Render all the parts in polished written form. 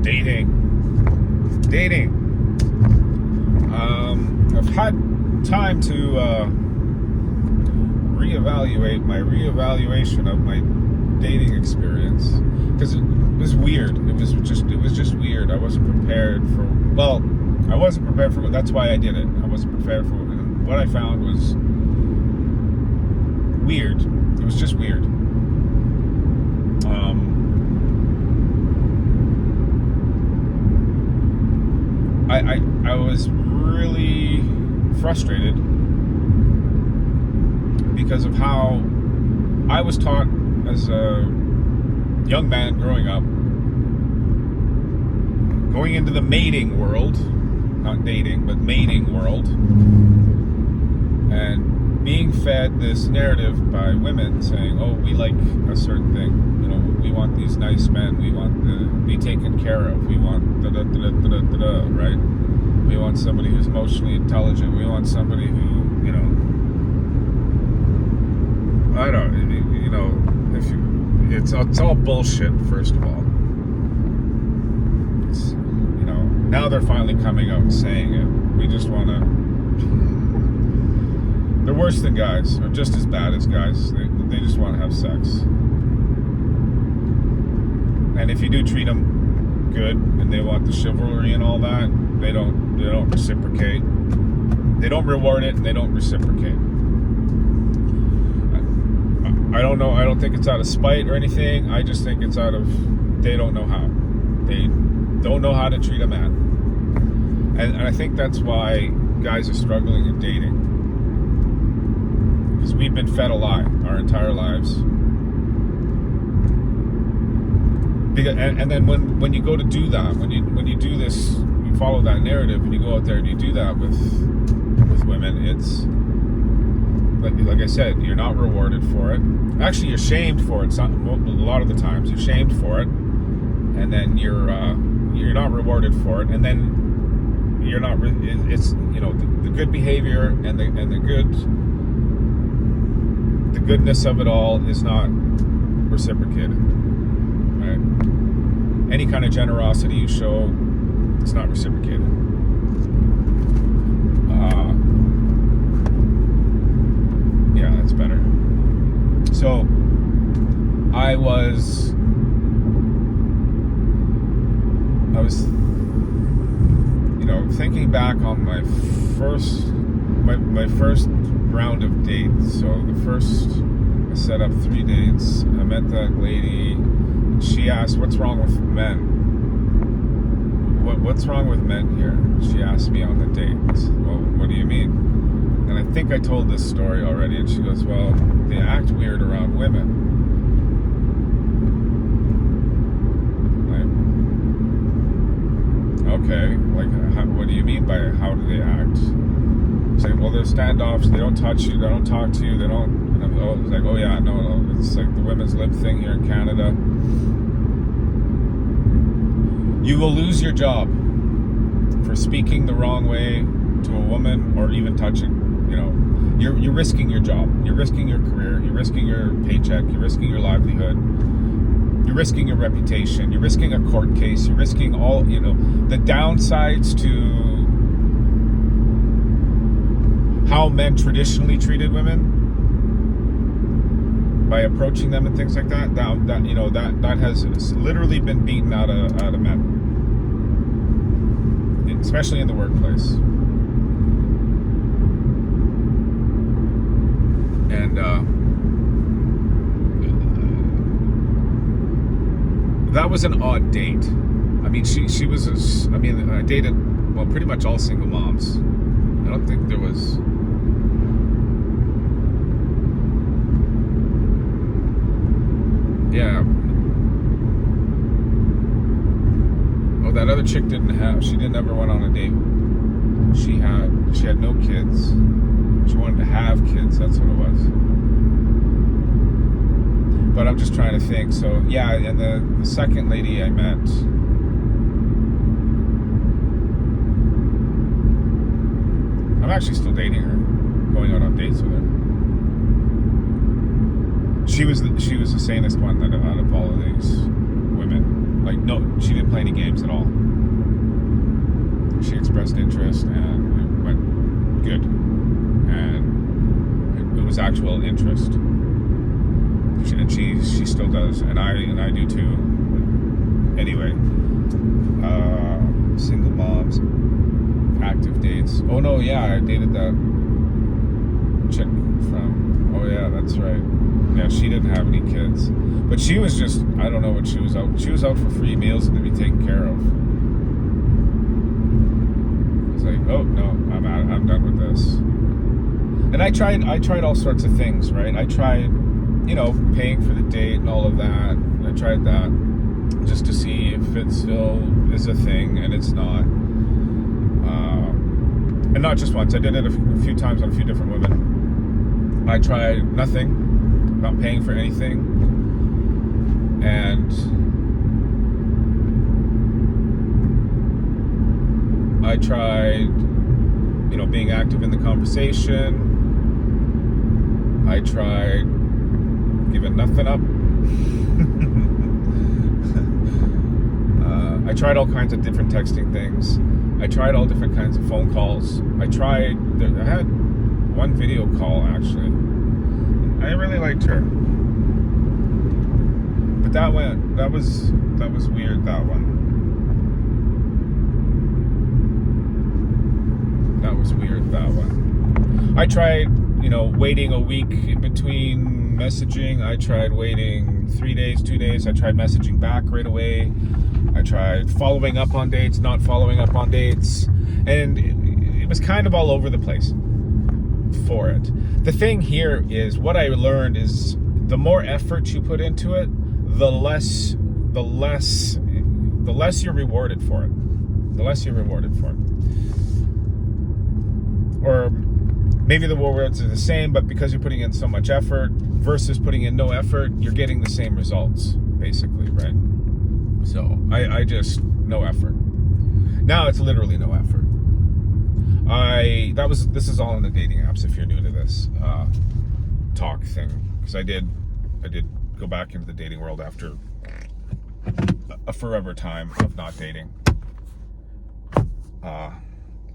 Dating. I've had time to reevaluate my reevaluation of my dating experience, because it was weird. It was just weird. I wasn't prepared for. Well, I wasn't prepared for. That's why I did it. I wasn't prepared for it. And what I found was weird. It was just weird. I was really frustrated because of how I was taught as a young man growing up, going into the mating world, not dating, but mating world, and being fed this narrative by women saying, oh, we like a certain thing, you know, we want these nice men, we want to be taken care of, we want da-da-da-da-da-da-da, right? We want somebody who's emotionally intelligent, we want somebody who, you know, I don't, you know, if you, it's all bullshit, first of all. It's, you know, now they're finally coming out and saying it. We just want to, they're worse than guys, or just as bad as guys. They just want to have sex. And if you do treat them good, and they want the chivalry and all that, they don't reciprocate. They don't reward it, and they don't reciprocate. I don't know. I don't think it's out of spite or anything. I just think it's out of, they don't know how. They don't know how to treat a man. And I think that's why guys are struggling in dating. Because we've been fed a lie our entire lives. And then when you go to do that, when you do this, you follow that narrative, and you go out there and you do that with women, it's like I said, you're not rewarded for it. Actually, you're shamed for it. A lot of the times, you're shamed for it, and then you're not rewarded for it, and then you're not. It's, you know, the good behavior and the goodness of it all is not reciprocated. Right? Any kind of generosity you show, it's not reciprocated. Yeah, that's better. So I was you know, thinking back on my first round of dates. So the first, I set up 3 dates. I met that lady. She asked, what's wrong with men? What's wrong with men here? She asked me on the date. Well, what do you mean? And I think I told this story already, and she goes, well, they act weird around women. Like, okay, like, what do you mean by how do they act? It's like, well, they're standoffs, they don't touch you, they don't talk to you, they don't, and I'm like, oh yeah, no, it's like the women's lib thing here in Canada. You will lose your job for speaking the wrong way to a woman, or even touching. You know, you're risking your job, you're risking your career, you're risking your paycheck, you're risking your livelihood, you're risking your reputation, you're risking a court case, you're risking all, you know, the downsides to how men traditionally treated women by approaching them and things like that. That you know, that has literally been beaten out of men, especially in the workplace. And that was an odd date. I mean, she was. I dated, well, pretty much all single moms. I don't think there was. Yeah. Oh, that other chick she didn't ever went on a date. She had no kids. She wanted to have kids, that's what it was. But I'm just trying to think. So yeah, and the second lady I met, I'm actually still dating her, going out on dates with her. She was the sanest one out of all of these women. Like, no, she didn't play any games at all. She expressed interest, and it went good. And it was actual interest. And she still does, and I do too. Anyway, single moms, active dates. Oh no, yeah, I dated that chick from. Oh yeah, that's right. Yeah, she didn't have any kids, but she was just, I don't know what she was out. She was out for free meals and to be taken care of. It's like, oh no, I'm done with this. And I tried all sorts of things, right? I tried, paying for the date and all of that. I tried that just to see if it still is a thing, and it's not. And not just once. I did it a few times on a few different women. I tried nothing, not paying for anything, and I tried, being active in the conversation. I tried giving nothing up. I tried all kinds of different texting things. I tried all different kinds of phone calls. I had one video call actually. I really liked her. But that was weird, that one. That was weird, that one. I tried, waiting a week in between messaging. I tried waiting 3 days, 2 days. I tried messaging back right away. I tried following up on dates, not following up on dates. And it was kind of all over the place for it. The thing here is, what I learned is the more effort you put into it, the less you're rewarded for it. The less you're rewarded for it. Or maybe the rewards are the same, but because you're putting in so much effort versus putting in no effort, you're getting the same results, basically, right? So I just, no effort. Now it's literally no effort. This is all in the dating apps, if you're new to this talk thing, because I did go back into the dating world after a forever time of not dating. I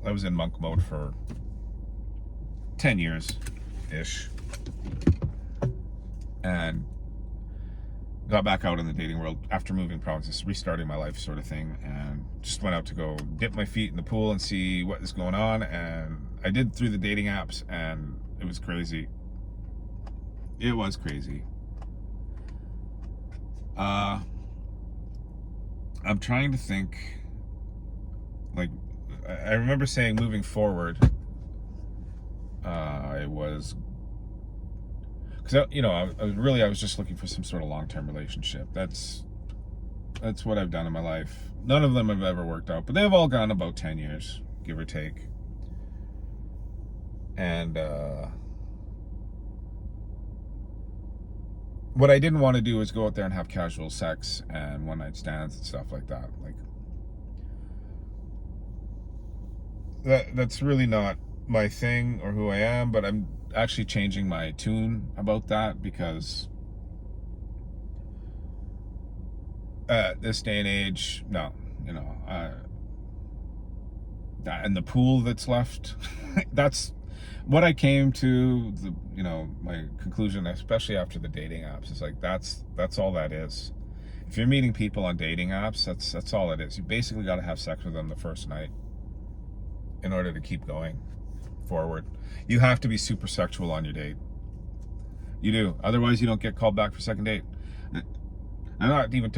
was in monk mode for 10 years-ish, and got back out in the dating world after moving provinces, restarting my life sort of thing, and just went out to go dip my feet in the pool and see what is going on. And I did through the dating apps, and it was crazy. It was crazy. I'm trying to think, like, I remember saying moving forward, I was just looking for some sort of long-term relationship. That's what I've done in my life. None of them have ever worked out, but they've all gone about 10 years, give or take. And what I didn't want to do is go out there and have casual sex and one-night stands and stuff like that. Like, that's really not my thing or who I am, but I'm actually changing my tune about that, because at this day and age, no, and the pool that's left, that's what I came to, my conclusion, especially after the dating apps, is like, that's all that is. If you're meeting people on dating apps, that's all it is. You basically got to have sex with them the first night in order to keep going forward. You have to be super sexual on your date. You do. Otherwise, you don't get called back for second date. I'm not even,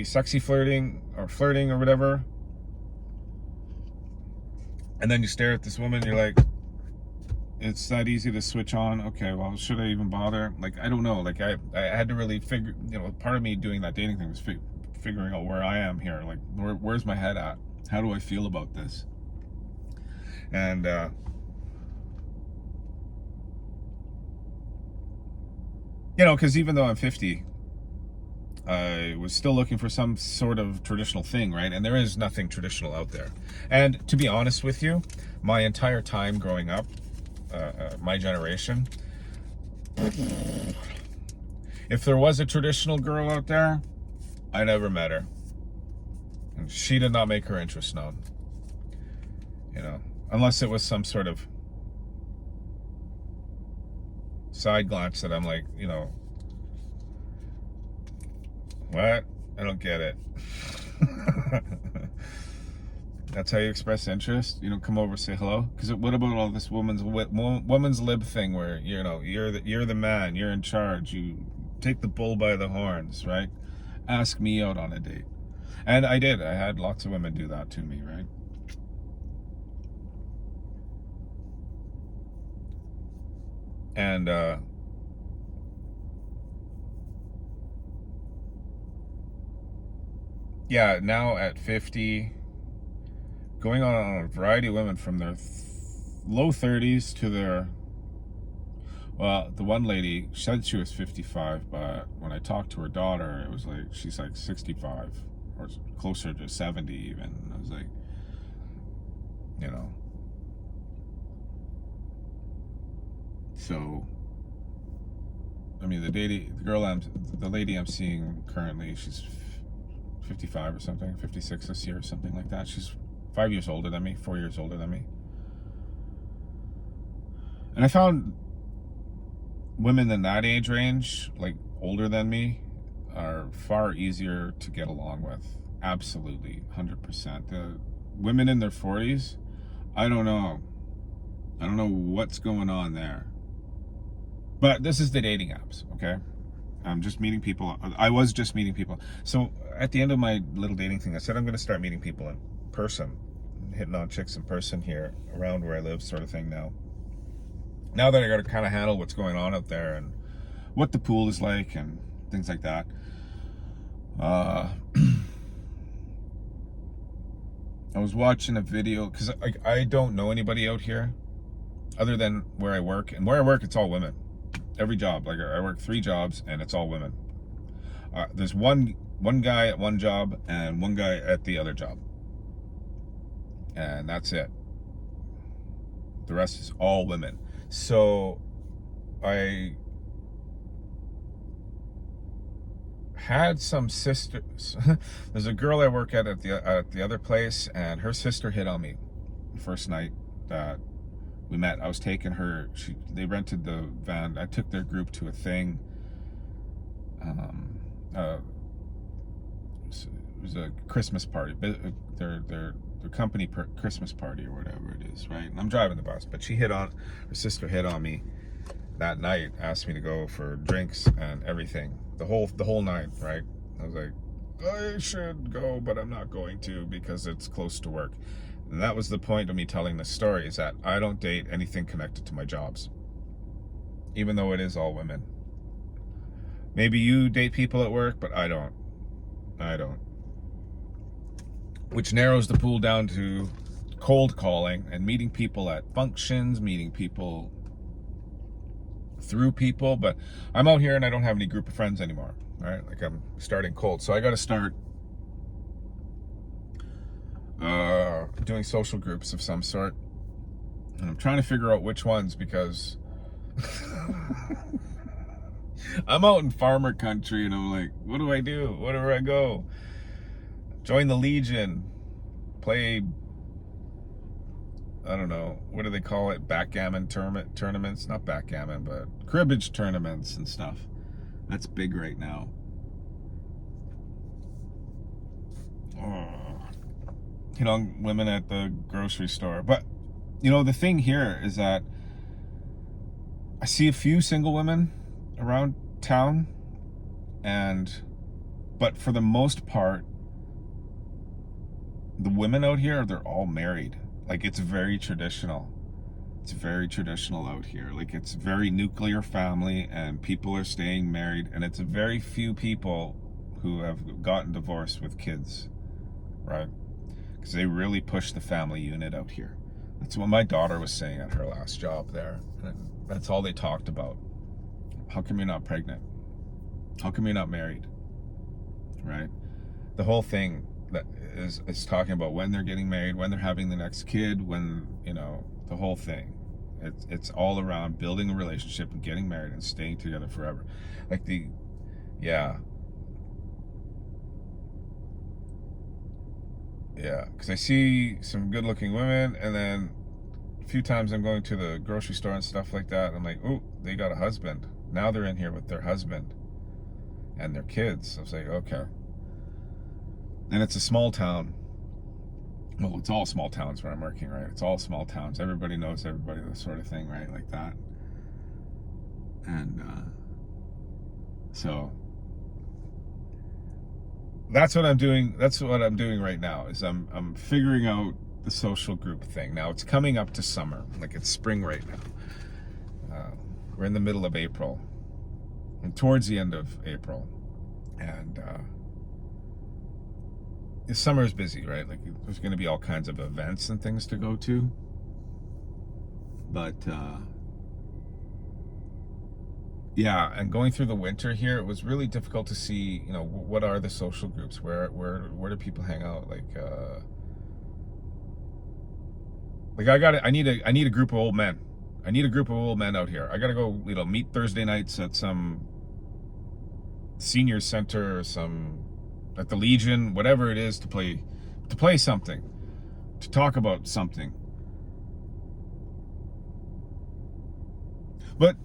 sexy flirting or whatever. And then you stare at this woman, you're like, it's that easy to switch on. Okay, well, should I even bother? Like, I don't know. Like, I had to really figure, part of me doing that dating thing was figuring out where I am here. Like, where's my head at? How do I feel about this? And, because even though I'm 50, I was still looking for some sort of traditional thing, right? And there is nothing traditional out there. And to be honest with you, my entire time growing up, my generation, if there was a traditional girl out there, I never met her. She did not make her interest known. You know, unless it was some sort of side glance that I'm like, you know, what? I don't get it. That's how you express interest. You don't come over and say hello. Because what about all this woman's lib thing where, you know, you're the man, you're in charge, you take the bull by the horns, right? Ask me out on a date. And I did. I had lots of women do that to me, right? And yeah, now at 50, going on a variety of women from their low 30s to their, well, the one lady said she was 55, but when I talked to her daughter, it was like she's like 65 or closer to 70 even. And I was like, you know, so I mean, the lady I'm seeing currently, she's 55 or something, 56 this year or something like that. She's 5 years older than me, 4 years older than me. And I found women in that age range, like older than me, are far easier to get along with. Absolutely, 100%. The women in their 40s, I don't know what's going on there. But this is the dating apps, okay? I'm just meeting people. I was just meeting people. So at the end of my little dating thing, I said I'm going to start meeting people in person, hitting on chicks in person here around where I live, sort of thing now. Now that I got to kind of handle what's going on out there and what the pool is like and things like that. I was watching a video because I don't know anybody out here other than where I work. And where I work, it's all women. Every job, like I work 3 jobs and it's all women. There's one guy at one job and one guy at the other job, and that's it. The rest is all women. So I had some sisters. There's a girl I work at the other place, and her sister hit on me the first night that we met. I was taking her. They rented the van. I took their group to a thing. It was a Christmas party. Their company Christmas party or whatever it is, right? And I'm driving the bus, but her sister hit on me that night. Asked me to go for drinks and everything. The whole night, right? I was like, I should go, but I'm not going to because it's close to work. And that was the point of me telling this story, is that I don't date anything connected to my jobs, even though it is all women. Maybe you date people at work, but I don't. Which narrows the pool down to cold calling and meeting people at functions, meeting people through people. But I'm out here and I don't have any group of friends anymore, right? Like I'm starting cold. So I got to start doing social groups of some sort, and I'm trying to figure out which ones, because I'm out in farmer country and I'm like, what do I do? Where do I go? Join the Legion, play, I don't know, what do they call it? Backgammon tournaments? Not backgammon, but cribbage tournaments and stuff. That's big right now. You know, women at the grocery store. But, you know, the thing here is that I see a few single women around town, but for the most part, the women out here, they're all married. Like, it's very traditional. It's very traditional out here. Like, it's very nuclear family, and people are staying married, and it's very few people who have gotten divorced with kids, right? Because they really push the family unit out here. That's what my daughter was saying at her last job there. And that's all they talked about. How come you're not pregnant? How come you're not married? Right? The whole thing that is talking about when they're getting married, when they're having the next kid, when, you know, the whole thing. It's all around building a relationship and getting married and staying together forever. Like Yeah, because I see some good-looking women, and then a few times I'm going to the grocery store and stuff like that. I'm like, oh, they got a husband. Now they're in here with their husband and their kids. I was like, okay. And it's a small town. Well, it's all small towns where I'm working, right? It's all small towns. Everybody knows everybody, this sort of thing, right? Like that. And so that's what I'm doing. That's what I'm doing right now. Is I'm figuring out the social group thing. Now it's coming up to summer, like it's spring right now. We're in the middle of April, and towards the end of April, and summer is busy, right? Like there's going to be all kinds of events and things to go to, but yeah, and going through the winter here, it was really difficult to see, you know, what are the social groups? Where do people hang out? Like I need a group of old men. I need a group of old men out here. I gotta go, you know, meet Thursday nights at some senior center or at the Legion, whatever it is, to play something, to talk about something. But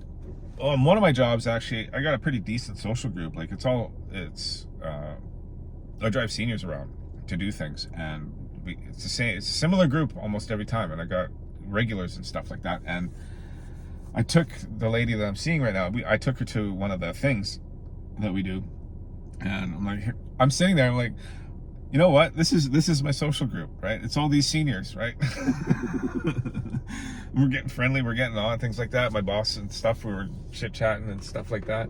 one of my jobs, actually, I got a pretty decent social group. Like I drive seniors around to do things, and it's the same. It's a similar group almost every time, and I got regulars and stuff like that. And I took the lady that I'm seeing right now. I took her to one of the things that we do, and I'm sitting there. I'm like, you know what? This is my social group, right? It's all these seniors, right? We're getting friendly, we're getting on, things like that. My boss and stuff, we were chit-chatting and stuff like that.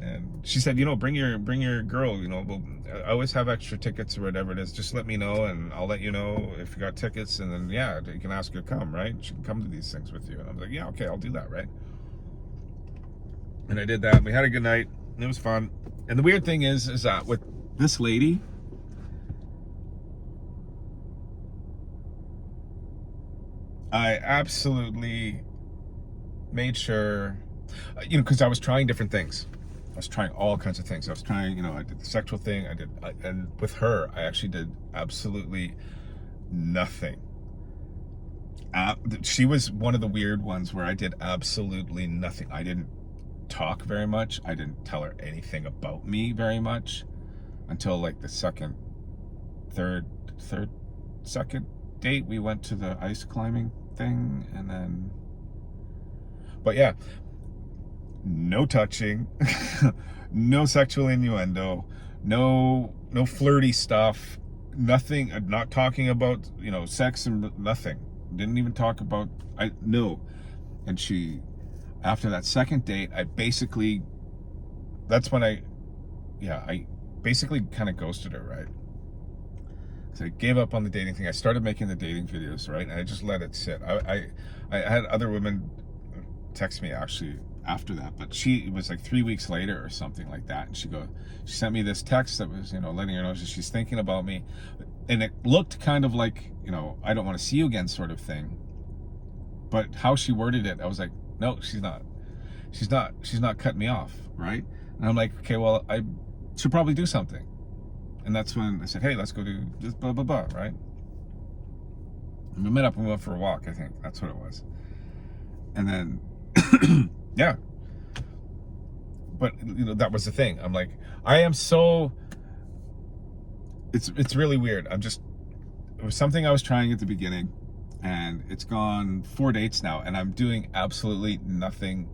And she said, you know, bring your girl, you know, I always have extra tickets or whatever it is. Just let me know, and I'll let you know if you got tickets, and then, yeah, you can ask her to come, right? She can come to these things with you. And I was like, yeah, okay, I'll do that, right? And I did that. We had a good night. It was fun. And the weird thing is that with this lady, I absolutely made sure, you know, because I was trying different things. I was trying all kinds of things. I was trying, you know, I did the sexual thing. And with her, I actually did absolutely nothing. She was one of the weird ones where I did absolutely nothing. I didn't talk very much. I didn't tell her anything about me very much until like the second date. We went to the ice climbing thing, and then, but yeah, no touching, no sexual innuendo, no flirty stuff, nothing, not talking about, you know, sex, and nothing. Didn't even talk about, no. And she, after that second date, that's when I basically kind of ghosted her, right? So I gave up on the dating thing. I started making the dating videos, right? And I just let it sit. I had other women text me actually after that, but it was like 3 weeks later or something like that. And she sent me this text that was, you know, letting her know that she's thinking about me. And it looked kind of like, you know, I don't want to see you again sort of thing. But how she worded it, I was like, no, she's not cutting me off, right? And I'm like, okay, well, I should probably do something. And that's when I said, hey, let's go do this, blah, blah, blah, right? And we met up and we went for a walk, I think. That's what it was. And then, yeah. But, you know, that was the thing. I'm like, it's really weird. It was something I was trying at the beginning, and it's gone 4 dates now, and I'm doing absolutely nothing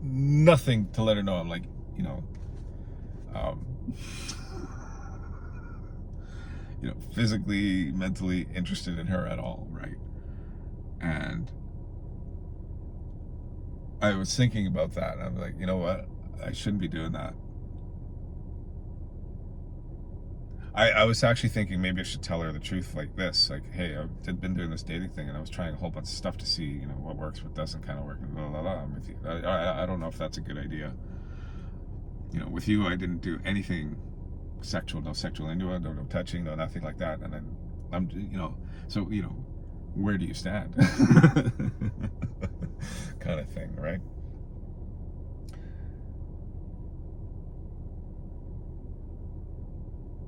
to let her know I'm like, you know, you know, physically, mentally interested in her at all, right? And I was thinking about that, and I'm like, you know what? I shouldn't be doing that. I was actually thinking maybe I should tell her the truth like this, like, hey, I've been doing this dating thing, and I was trying a whole bunch of stuff to see, you know, what works, what doesn't kind of work, and blah, blah, blah. I'm with you. I don't know if that's a good idea. You know, with you, I didn't do anything sexual, no sexual innuendo, no touching, no nothing like that. And then I'm, you know, so, you know, where do you stand? Kind of thing, right?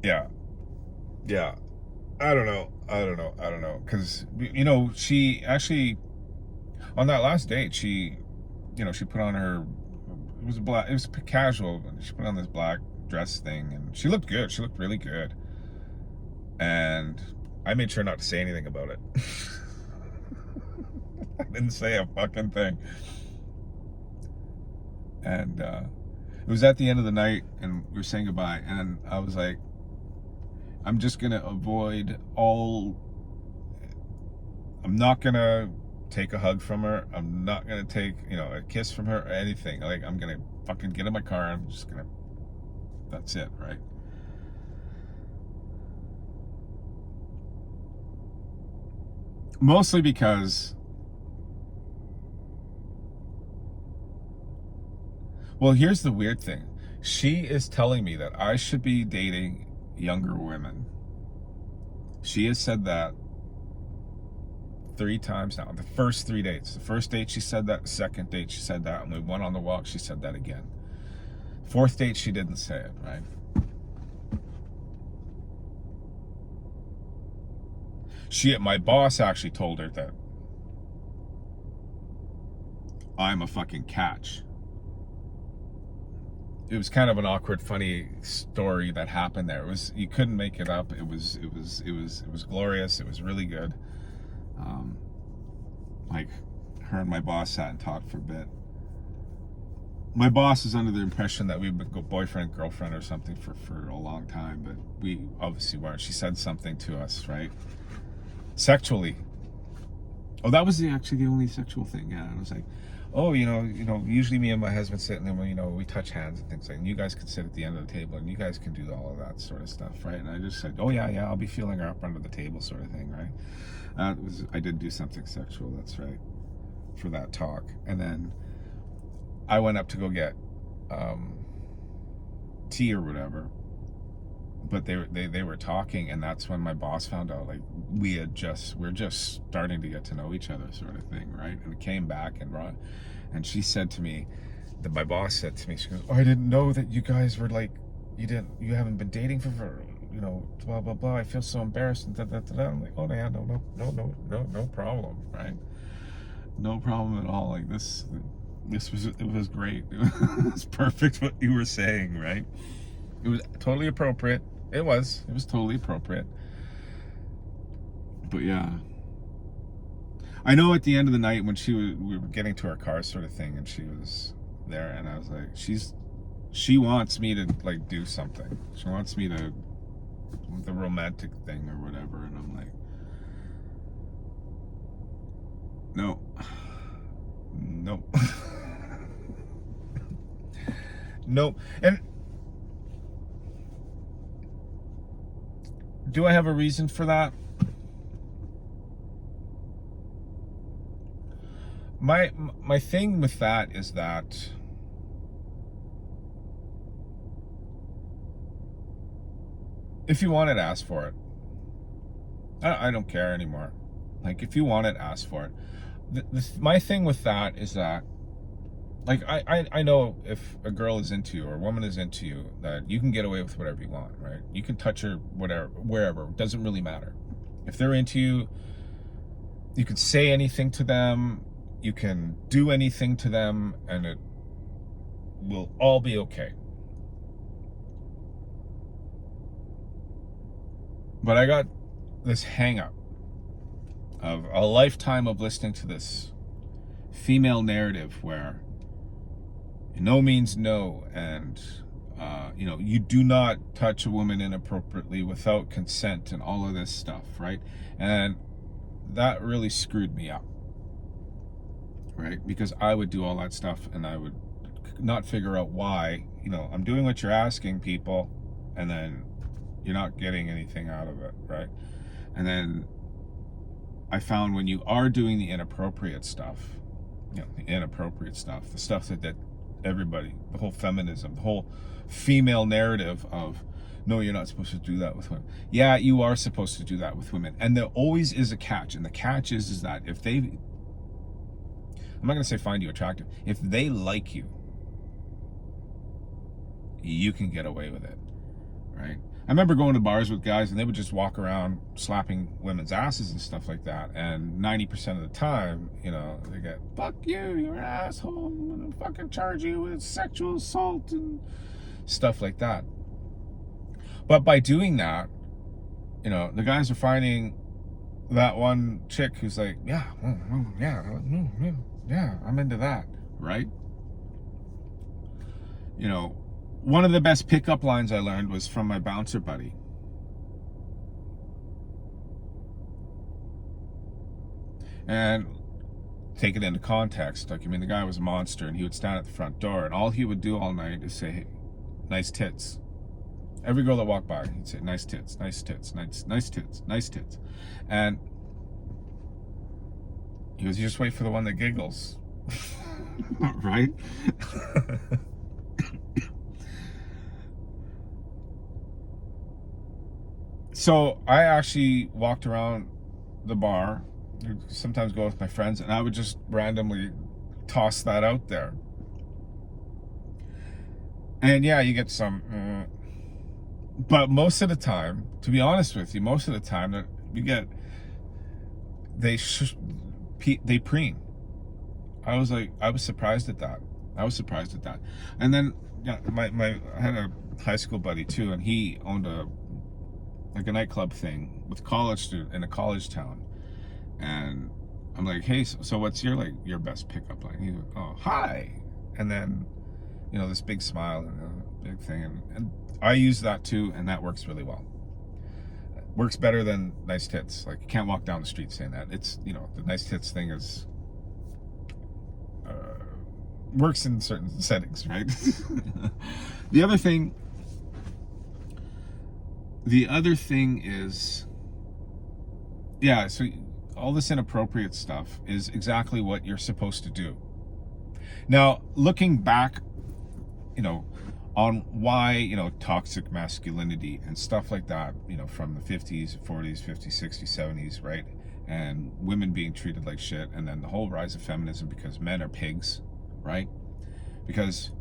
Yeah. I don't know. Because, you know, she actually, on that last date, she, you know, she put on her, it was casual. She put on this black dress thing and she looked good. She looked really good. And I made sure not to say anything about it. I didn't say a fucking thing. And it was at the end of the night and we were saying goodbye. And I was like, I'm just going to avoid all, I'm not going to take a hug from her. I'm not going to take, you know, a kiss from her or anything. Like, I'm going to fucking get in my car. I'm just going to, that's it, right? Mostly because, well, here's the weird thing. She is telling me that I should be dating younger women. She has said that 3 times now. The first 3 dates. The first date she said that. The second date she said that. And we went on the walk, she said that again. 4th date she didn't say it, right? My boss actually told her that I'm a fucking catch. It was kind of an awkward, funny story that happened there. It was, you couldn't make it up. It was glorious. It was really good. Like, her and my boss sat and talked for a bit. My boss is under the impression that we've been boyfriend, girlfriend or something for a long time, but we obviously weren't. She said something to us, right? Sexually. Oh, that was actually the only sexual thing. Yeah, and I was like, oh, you know, usually me and my husband sit and then, you know, we touch hands and things like that. And you guys can sit at the end of the table and you guys can do all of that sort of stuff, right? And I just said, oh yeah, I'll be feeling her up under the table sort of thing, right? I did do something sexual, that's right, for that talk. And then I went up to go get tea or whatever. But they were talking, and that's when my boss found out, like, we're just starting to get to know each other sort of thing, right? And it came back and she said to me, that my boss said to me, she goes, oh, I didn't know that you guys were like, you haven't been dating for you know, blah blah blah. I feel so embarrassed and da, da, da, da. I'm like, oh yeah, no problem, right? No problem at all. Like, it was great. It was perfect what you were saying, right? It was totally appropriate. It was totally appropriate. But yeah, I know at the end of the night when we were getting to our car sort of thing, and she was there, and I was like, she wants me to, like, do something. She wants me to, the romantic thing or whatever, and I'm like, no. No. And do I have a reason for that? My thing with that is that if you want it, ask for it. I don't care anymore. Like, if you want it, ask for it. My thing with that is that, like, I know if a girl is into you or a woman is into you, that you can get away with whatever you want, right? You can touch her whatever, wherever. It doesn't really matter. If they're into you, you can say anything to them, you can do anything to them, and it will all be okay. But I got this hang up of a lifetime of listening to this female narrative where no means no, and you know, you do not touch a woman inappropriately without consent and all of this stuff, right? And that really screwed me up, right? Because I would do all that stuff and I would not figure out why. You know, I'm doing what you're asking, people, and then you're not getting anything out of it, right? And then I found when you are doing the inappropriate stuff, you know, the stuff that everybody, the whole feminism, the whole female narrative of, no, you're not supposed to do that with women. Yeah, you are supposed to do that with women. And there always is a catch. And the catch is that if they, I'm not going to say find you attractive, if they like you, you can get away with it, right? remember going to bars with guys and they would just walk around slapping women's asses and stuff like that. And 90% of the time, you know, they get, fuck you, you're an asshole, I'm gonna fucking charge you with sexual assault and stuff like that. But by doing that, you know, the guys are finding that one chick who's like, yeah, yeah, I'm into that, right? You know, one of the best pickup lines I learned was from my bouncer buddy. And take it into context, like, I mean, the guy was a monster, and he would stand at the front door, and all he would do all night is say, hey, nice tits. Every girl that walked by, he'd say, nice tits, nice tits, nice tits, nice tits. And he goes, you just wait for the one that giggles. Right? So I actually walked around the bar, sometimes go with my friends, and I would just randomly toss that out there. And yeah, you get some, but most of the time, to be honest with you, most of the time that you get, they preen. I was surprised at that. And then yeah, I had a high school buddy too, and he owned a nightclub thing with college student in a college town. And I'm like, hey, so what's your best pickup line? He goes, oh, hi. And then, you know, this big smile and a big thing. And I use that too, and that works really well. It works better than nice tits. Like, you can't walk down the street saying that. It's, you know, the nice tits thing is, works in certain settings, right? The other thing is, yeah, so all this inappropriate stuff is exactly what you're supposed to do. Now, looking back, you know, on why, you know, toxic masculinity and stuff like that, you know, from the 50s, 40s, 50s, 60s, 70s, right? And women being treated like shit, and then the whole rise of feminism because men are pigs, right? Because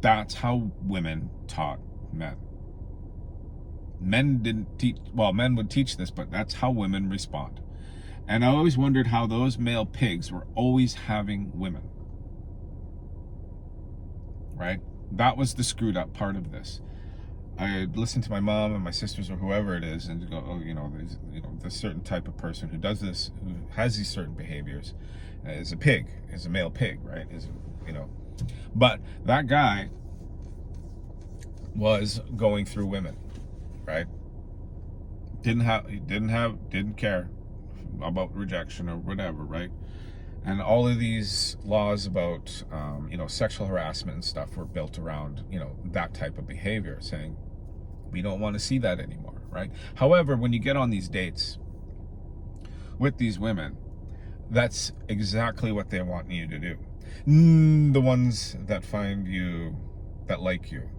that's how women taught men. Men didn't teach, well, men would teach this, but that's how women respond. And I always wondered how those male pigs were always having women, right? That was the screwed up part of this. I'd listen to my mom and my sisters or whoever it is and go, oh, you know, there's, you know, this certain type of person who does this, who has these certain behaviors, is a pig, is a male pig, right? Is, you know, but that guy was going through women, right? Didn't care about rejection or whatever, right? And all of these laws about, you know, sexual harassment and stuff were built around, you know, that type of behavior, saying we don't want to see that anymore, right? However, when you get on these dates with these women, that's exactly what they want you to do. The ones that find you, that like you,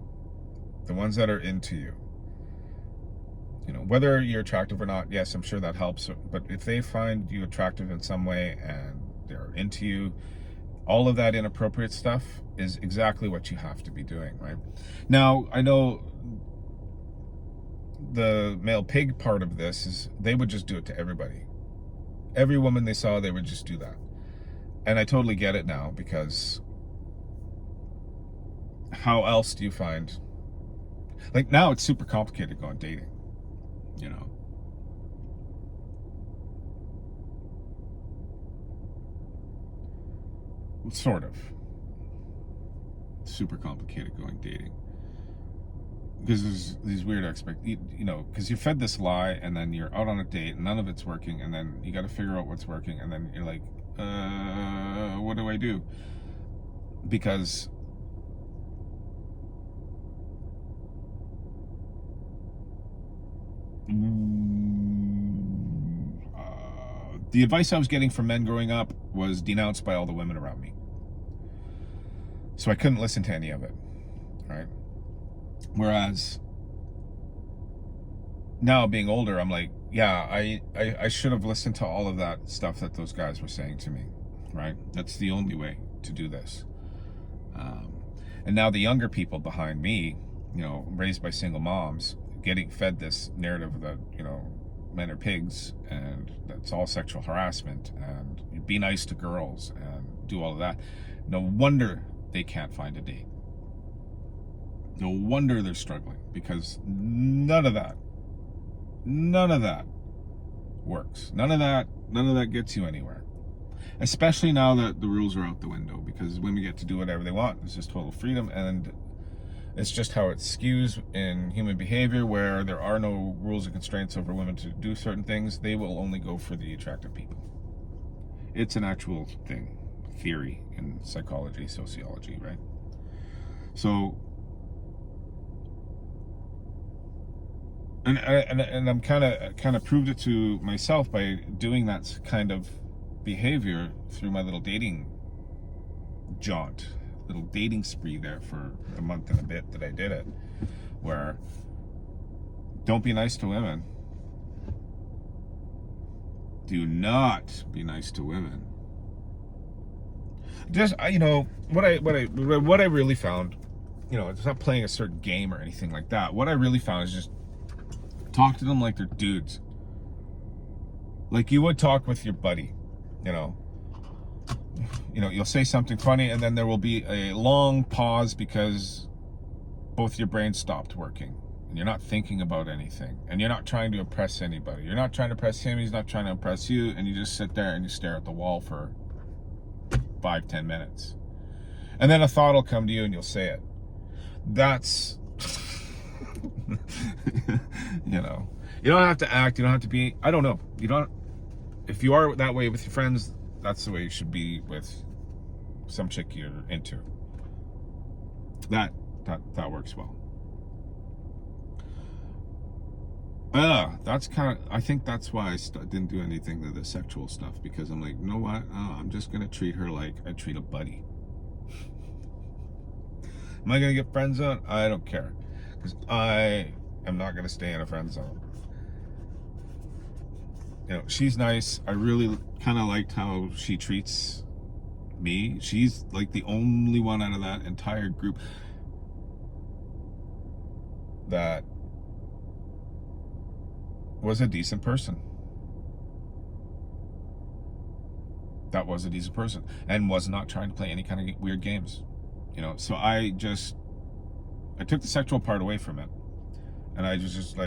the ones that are into you, you know, whether you're attractive or not, yes, I'm sure that helps. But if they find you attractive in some way and they're into you, all of that inappropriate stuff is exactly what you have to be doing, right? Now, I know the male pig part of this is they would just do it to everybody. Every woman they saw, they would just do that. And I totally get it now, because how else do you find, like, now it's super complicated going dating, you know. Sort of. Super complicated going dating. Because there's these weird you know, because you fed this lie, and then you're out on a date, and none of it's working, and then you got to figure out what's working, and then you're like, what do I do? Because the advice I was getting from men growing up was denounced by all the women around me. So I couldn't listen to any of it, right? Whereas now, being older, I'm like, yeah, I should have listened to all of that stuff that those guys were saying to me, right? That's the only way to do this. And now the younger people behind me, raised by single moms, getting fed this narrative that, men are pigs and that's all sexual harassment and be nice to girls and do all of that. No wonder they can't find a date. No wonder they're struggling, because none of that works. None of that gets you anywhere. Especially now that the rules are out the window, because women get to do whatever they want. It's just total freedom, and it's just how it skews in human behavior, where there are no rules and constraints over women to do certain things. They will only go for the attractive people. It's an actual thing, theory in psychology, sociology, right? So, and I'm kind of proved it to myself by doing that kind of behavior through my little dating spree there for a month and a bit that I did it, where don't be nice to women. Do not be nice to women. Just what I really found, it's not playing a certain game or anything like that. What I really found is just talk to them like they're dudes, like you would talk with your buddy. You'll say something funny, and then there will be a long pause because both your brains stopped working, and you're not thinking about anything, and you're not trying to impress anybody. You're not trying to impress him, he's not trying to impress you, and you just sit there and you stare at the wall for 5-10 minutes. And then a thought will come to you and you'll say it. That's you don't have to act, you don't have to be, I don't know. If you are that way with your friends, that's the way you should be with some chick you're into. That works well. I think that's why I didn't do anything of the sexual stuff, because I'm like, you know what? I'm just going to treat her like I treat a buddy. Am I going to get friend zone? I don't care, because I am not going to stay in a friend zone. She's nice. I really kind of liked how she treats me. She's like the only one out of that entire group that was a decent person. That was a decent person and was not trying to play any kind of weird games. So I took the sexual part away from it, and I just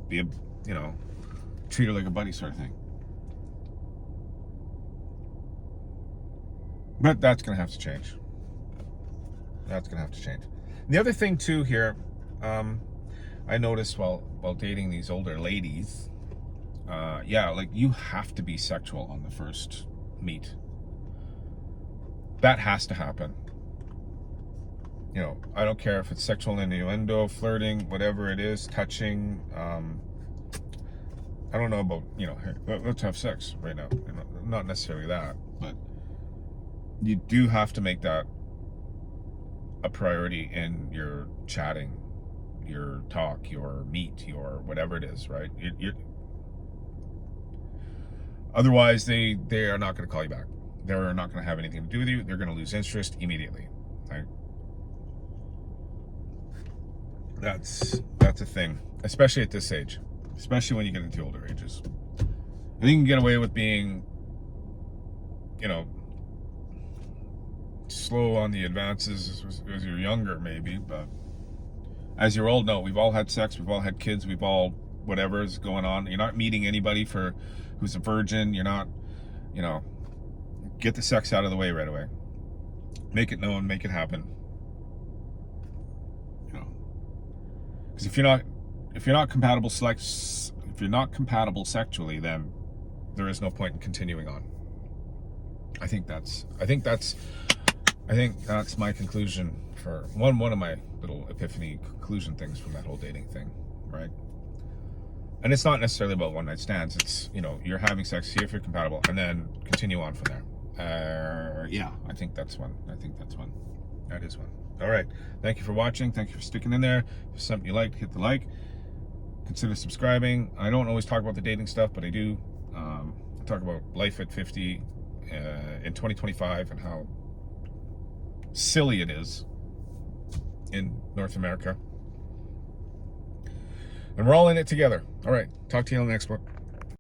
be a, treat her like a buddy sort of thing. But that's going to have to change. The other thing too here, I noticed while dating these older ladies, you have to be sexual on the first meet. That has to happen. I don't care if it's sexual innuendo, flirting, whatever it is, touching. I don't know about, let's have sex right now. Not necessarily that, but you do have to make that a priority in your chatting, your talk, your meet, your whatever it is, right? Otherwise, they are not going to call you back. They're not going to have anything to do with you. They're going to lose interest immediately, right? That's a thing, especially at this age, especially when you get into older ages. I think you can get away with being, slow on the advances as you're younger, maybe, but as you're old, no, we've all had sex, we've all had kids, we've all whatever is going on. You're not meeting anybody who's a virgin. You're not, get the sex out of the way right away. Make it known, make it happen. Because if you're not compatible sexually, then there is no point in continuing on. I think that's my conclusion for one of my little epiphany conclusion things from that whole dating thing, right? And it's not necessarily about one night stands. It's, you're having sex, see if you're compatible, and then continue on from there. I think that's one. That is one. All right. Thank you for watching. Thank you for sticking in there. If there's something you liked, hit the like. Consider subscribing. I don't always talk about the dating stuff, but I do. I talk about life at 50 in 2025 and how silly it is in North America. And we're all in it together. All right. Talk to you on the next one.